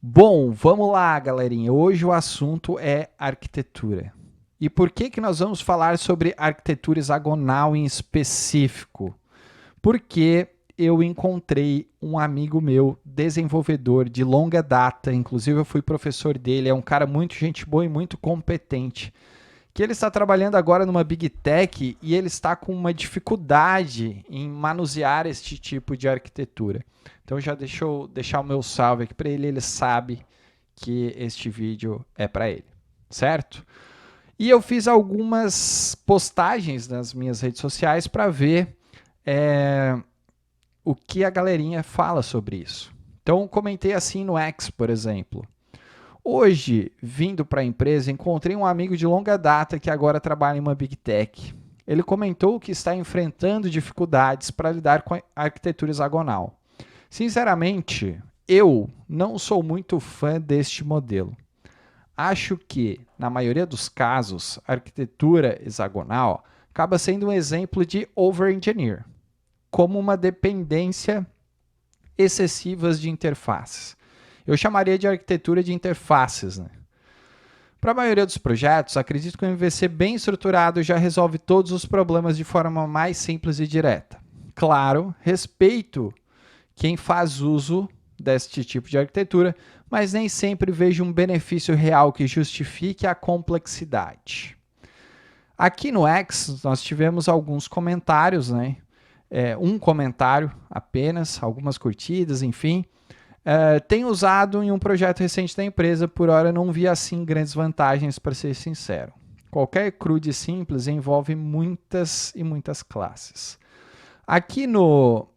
Bom, vamos lá, galerinha. Hoje o assunto é arquitetura. E por que que nós vamos falar sobre arquitetura hexagonal em específico? Porque eu encontrei um amigo meu, desenvolvedor de longa data, inclusive eu fui professor dele, é um cara muito gente boa e muito competente, que ele está trabalhando agora numa Big Tech e ele está com uma dificuldade em manusear este tipo de arquitetura. Então já deixa eu deixar o meu salve aqui para ele, ele sabe que este vídeo é para ele, certo? E eu fiz algumas postagens nas minhas redes sociais para ver o que a galerinha fala sobre isso. Então comentei assim no X, por exemplo. Hoje, vindo para a empresa, encontrei um amigo de longa data que agora trabalha em uma Big Tech. Ele comentou que está enfrentando dificuldades para lidar com a arquitetura hexagonal. Sinceramente, eu não sou muito fã deste modelo. Acho que, na maioria dos casos, a arquitetura hexagonal acaba sendo um exemplo de over-engineer, como uma dependência excessiva de interfaces. Eu chamaria de arquitetura de interfaces, né? Para a maioria dos projetos, acredito que o MVC bem estruturado já resolve todos os problemas de forma mais simples e direta. Claro, respeito quem faz uso deste tipo de arquitetura, mas nem sempre vejo um benefício real que justifique a complexidade. Aqui no X, nós tivemos alguns comentários, né? Um comentário apenas, algumas curtidas, enfim. Tenho usado em um projeto recente da empresa, por hora não vi assim grandes vantagens, para ser sincero. Qualquer CRUD simples envolve muitas e muitas classes. Aqui no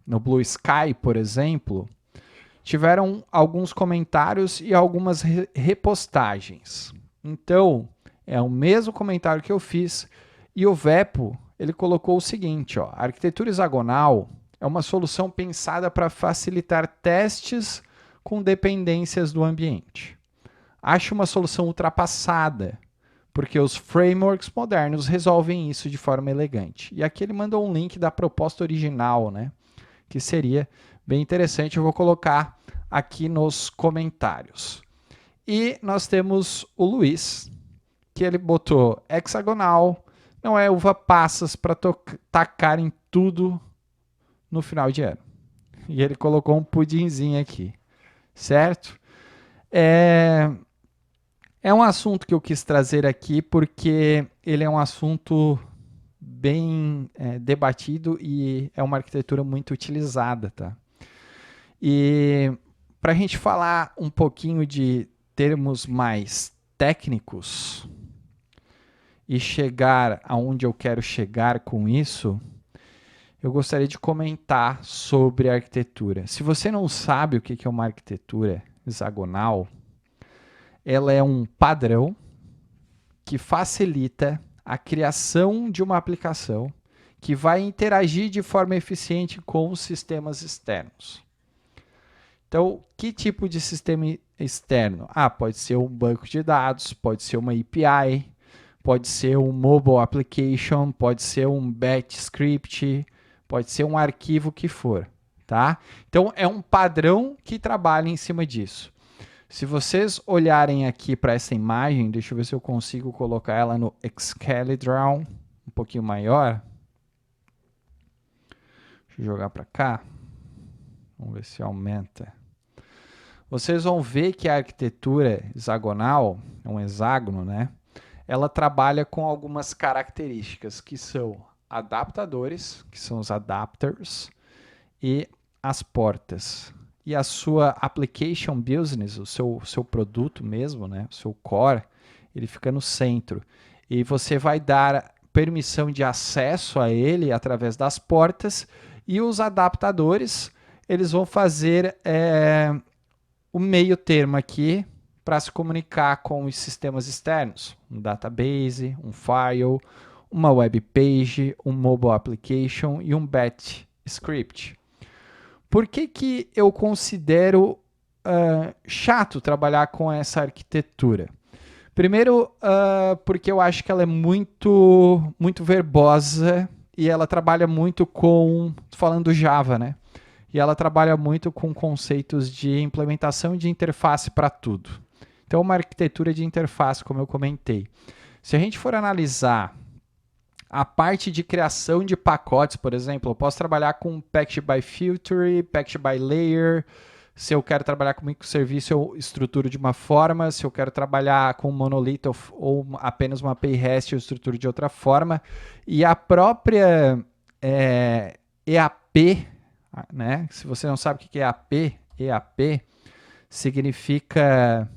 Blue Sky, por exemplo, tiveram alguns comentários e algumas repostagens. Então, é o mesmo comentário que eu fiz e o Vepo ele colocou o seguinte, ó, a arquitetura hexagonal é uma solução pensada para facilitar testes com dependências do ambiente. Acho uma solução ultrapassada, porque os frameworks modernos resolvem isso de forma elegante. E aqui ele mandou um link da proposta original, né? Que seria bem interessante. Eu vou colocar aqui nos comentários. E nós temos o Luiz, que ele botou hexagonal, não é uva passas para tacar em tudo no final de ano. E ele colocou um pudinzinho aqui, certo? É um assunto que eu quis trazer aqui porque ele é um assunto bem debatido e é uma arquitetura muito utilizada, tá? E para a gente falar um pouquinho de termos mais técnicos e chegar aonde eu quero chegar com isso, eu gostaria de comentar sobre a arquitetura. Se você não sabe o que é uma arquitetura hexagonal, ela é um padrão que facilita a criação de uma aplicação que vai interagir de forma eficiente com os sistemas externos. Então, que tipo de sistema externo? Pode ser um banco de dados, pode ser uma API, pode ser um mobile application, pode ser um batch script, pode ser um arquivo que for, tá? Então, é um padrão que trabalha em cima disso. Se vocês olharem aqui para essa imagem, deixa eu ver se eu consigo colocar ela no Excalibur um pouquinho maior. Deixa eu jogar para cá. Vamos ver se aumenta. Vocês vão ver que a arquitetura hexagonal, é um hexágono, né? Ela trabalha com algumas características que são adaptadores, que são os adapters, e as portas. E a sua application business, o seu produto mesmo, né? O seu core, ele fica no centro. E você vai dar permissão de acesso a ele através das portas, e os adaptadores, eles vão fazer o meio termo aqui para se comunicar com os sistemas externos, um database, um file, uma web page, um mobile application e um batch script. Por que eu considero chato trabalhar com essa arquitetura? Primeiro, porque eu acho que ela é muito verbosa e ela trabalha muito com, falando Java, né? e ela trabalha muito com conceitos de implementação de interface para tudo. Então, uma arquitetura de interface, como eu comentei. Se a gente for analisar a parte de criação de pacotes, por exemplo, eu posso trabalhar com Package by Filter, Package by Layer. Se eu quero trabalhar com microserviço, eu estruturo de uma forma. Se eu quero trabalhar com monolith ou apenas uma API REST, eu estruturo de outra forma. E a própria EAP, né? Se você não sabe o que é EAP significa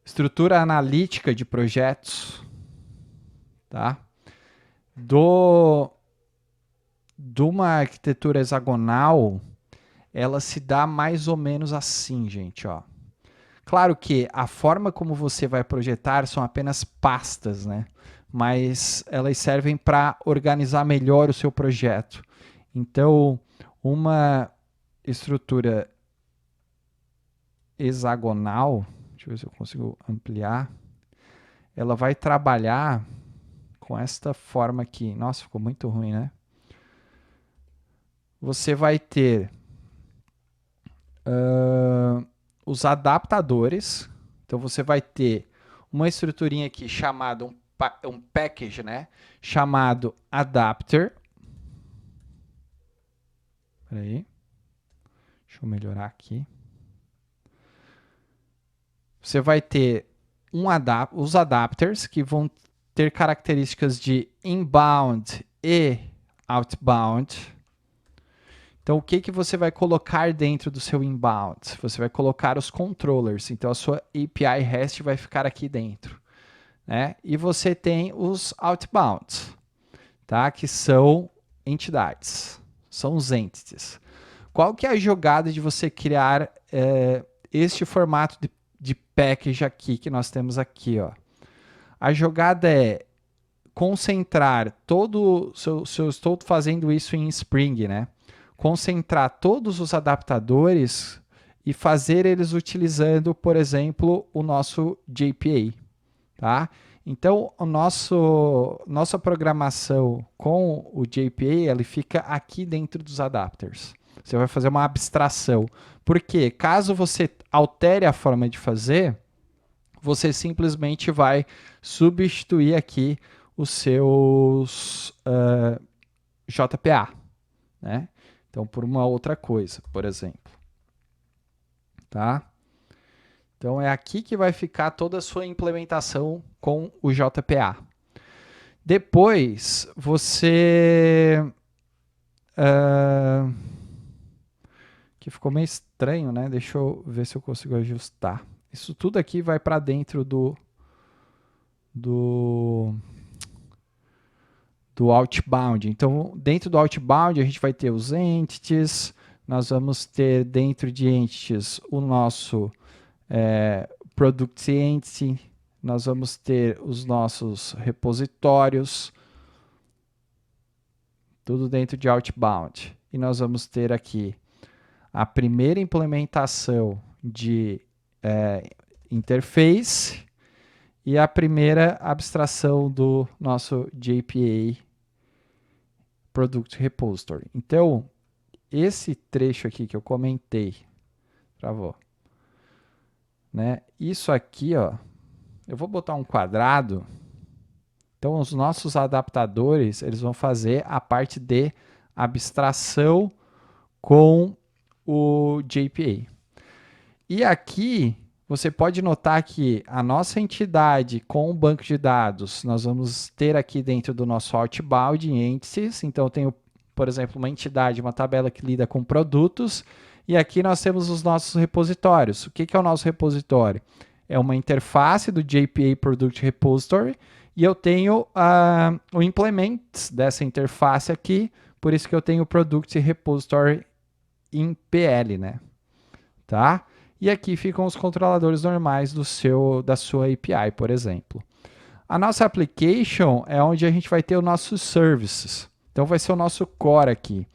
estrutura analítica de projetos, tá? De uma arquitetura hexagonal, ela se dá mais ou menos assim, gente, ó. Claro que a forma como você vai projetar são apenas pastas, né? Mas elas servem para organizar melhor o seu projeto. Então, uma estrutura hexagonal, deixa eu ver se eu consigo ampliar, ela vai trabalhar com esta forma aqui. Nossa, ficou muito ruim, né? Você vai ter os adaptadores. Então, você vai ter uma estruturinha aqui chamada um package, né? Chamado adapter. Espera aí. Deixa eu melhorar aqui. Você vai ter os adapters que vão ter características de inbound e outbound. Então, o que você vai colocar dentro do seu inbound? Você vai colocar os controllers. Então, a sua API REST vai ficar aqui dentro, né? E você tem os outbounds, tá? Que são entidades, são os entities. Qual que é a jogada de você criar este formato de package aqui que nós temos aqui, ó? A jogada é concentrar se eu estou fazendo isso em Spring, né? Concentrar todos os adaptadores e fazer eles utilizando, por exemplo, o nosso JPA, tá? Então, nossa programação com o JPA, ele fica aqui dentro dos adapters. Você vai fazer uma abstração. Porque caso você altere a forma de fazer, você simplesmente vai substituir aqui os seus JPA, né? Então, por uma outra coisa, por exemplo. Tá? Então, é aqui que vai ficar toda a sua implementação com o JPA. Depois, você... que ficou meio estranho, né? Deixa eu ver se eu consigo ajustar. Isso tudo aqui vai para dentro do outbound. Então, dentro do outbound, a gente vai ter os entities, nós vamos ter dentro de entities o nosso product entity, nós vamos ter os nossos repositórios, tudo dentro de outbound. E nós vamos ter aqui a primeira implementação de interface e a primeira abstração do nosso JPA Product Repository. Então, esse trecho aqui que eu comentei, travou, né? Isso aqui, ó, eu vou botar um quadrado. Então, os nossos adaptadores, eles vão fazer a parte de abstração com o JPA. E aqui, você pode notar que a nossa entidade com o banco de dados, nós vamos ter aqui dentro do nosso outbound entities. Então, eu tenho, por exemplo, uma entidade, uma tabela que lida com produtos. E aqui nós temos os nossos repositórios. O que é o nosso repositório? É uma interface do JPA Product Repository. E eu tenho o implement dessa interface aqui. Por isso que eu tenho o Product Repository em PL, né? Tá? E aqui ficam os controladores normais da sua API, por exemplo. A nossa application é onde a gente vai ter os nossos services. Então, vai ser o nosso core aqui.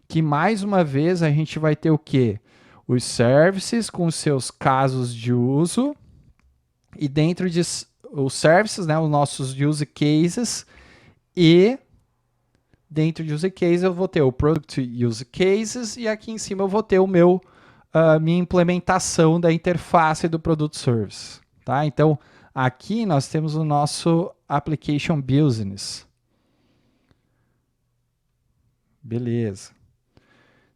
Que, mais uma vez, a gente vai ter o quê? Os services com os seus casos de uso. E dentro de os services, né, os nossos use cases. E dentro de use case eu vou ter o product use cases e aqui em cima eu vou ter o meu minha implementação da interface do product service, tá? Então aqui nós temos o nosso application business. Beleza.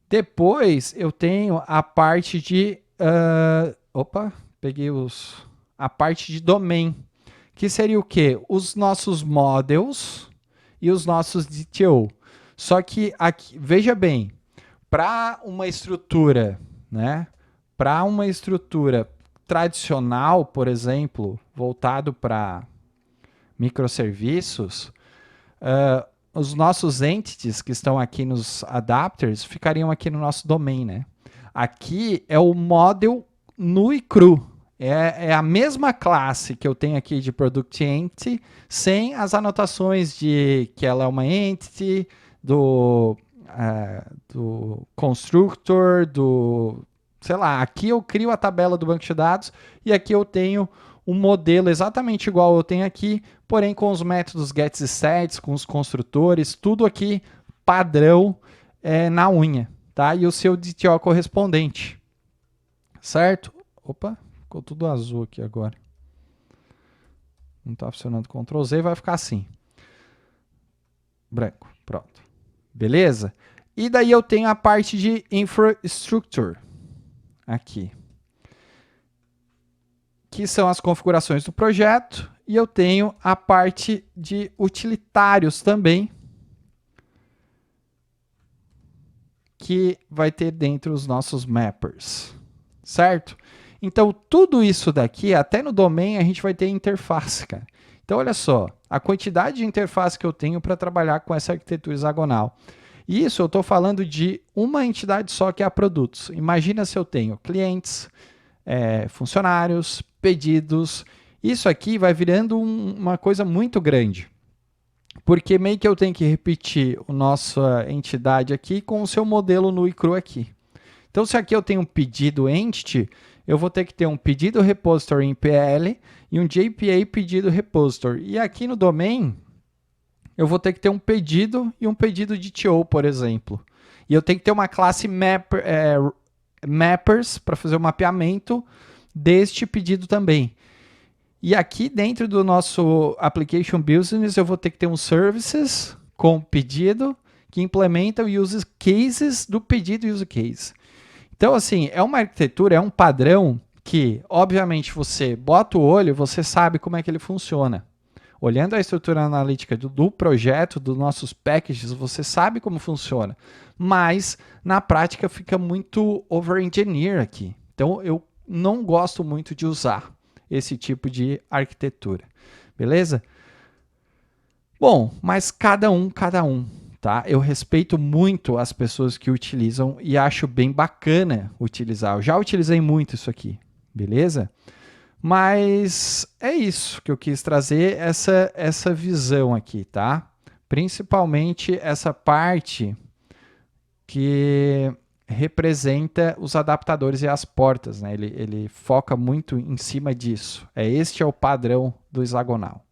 Depois eu tenho a parte de a parte de domain, que seria o quê? Os nossos models e os nossos DTO. Só que aqui, veja bem, para uma estrutura, né? Para uma estrutura tradicional, por exemplo, voltado para microserviços, os nossos entities que estão aqui nos adapters ficariam aqui no nosso domain, né? Aqui é o model nu e cru. É a mesma classe que eu tenho aqui de Product Entity, sem as anotações de que ela é uma entity, do constructor, sei lá, aqui eu crio a tabela do banco de dados e aqui eu tenho um modelo exatamente igual eu tenho aqui, porém com os métodos gets e sets, com os construtores, tudo aqui padrão na unha, tá? E o seu DTO correspondente, certo? Opa, ficou tudo azul aqui agora. Não está funcionando Ctrl Z, vai ficar assim. Branco, pronto. Beleza? E daí eu tenho a parte de infrastructure aqui, que são as configurações do projeto, e eu tenho a parte de utilitários também, que vai ter dentro os nossos mappers, certo? Então, tudo isso daqui, até no domain, a gente vai ter interface, cara. Então, olha só, a quantidade de interface que eu tenho para trabalhar com essa arquitetura hexagonal. Isso eu estou falando de uma entidade só, que é a produtos. Imagina se eu tenho clientes, funcionários, pedidos. Isso aqui vai virando uma coisa muito grande. Porque meio que eu tenho que repetir a nossa entidade aqui com o seu modelo nu e cru aqui. Então, se aqui eu tenho um pedido entity, eu vou ter que ter um pedido repository em PL e um JPA pedido repository. E aqui no domain, eu vou ter que ter um pedido e um pedido de TO, por exemplo. E eu tenho que ter uma classe mappers para fazer o mapeamento deste pedido também. E aqui dentro do nosso application business, eu vou ter que ter um services com pedido que implementa o use cases do pedido use case. Então, assim, é uma arquitetura, é um padrão que, obviamente, você bota o olho, você sabe como é que ele funciona. Olhando a estrutura analítica do projeto, dos nossos packages, você sabe como funciona. Mas, na prática, fica muito over-engineer aqui. Então, eu não gosto muito de usar esse tipo de arquitetura. Beleza? Bom, mas cada um. Tá? Eu respeito muito as pessoas que utilizam e acho bem bacana utilizar. Eu já utilizei muito isso aqui, beleza? Mas é isso que eu quis trazer, essa visão aqui, tá? Principalmente essa parte que representa os adaptadores e as portas, né? Ele foca muito em cima disso. Este é o padrão do hexagonal,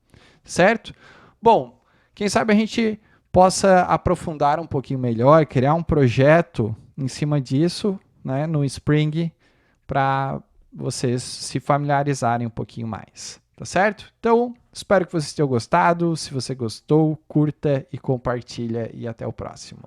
certo? Bom, quem sabe a gente possa aprofundar um pouquinho melhor, criar um projeto em cima disso, né, no Spring, para vocês se familiarizarem um pouquinho mais, tá certo? Então, espero que vocês tenham gostado. Se você gostou, curta e compartilha, e até o próximo.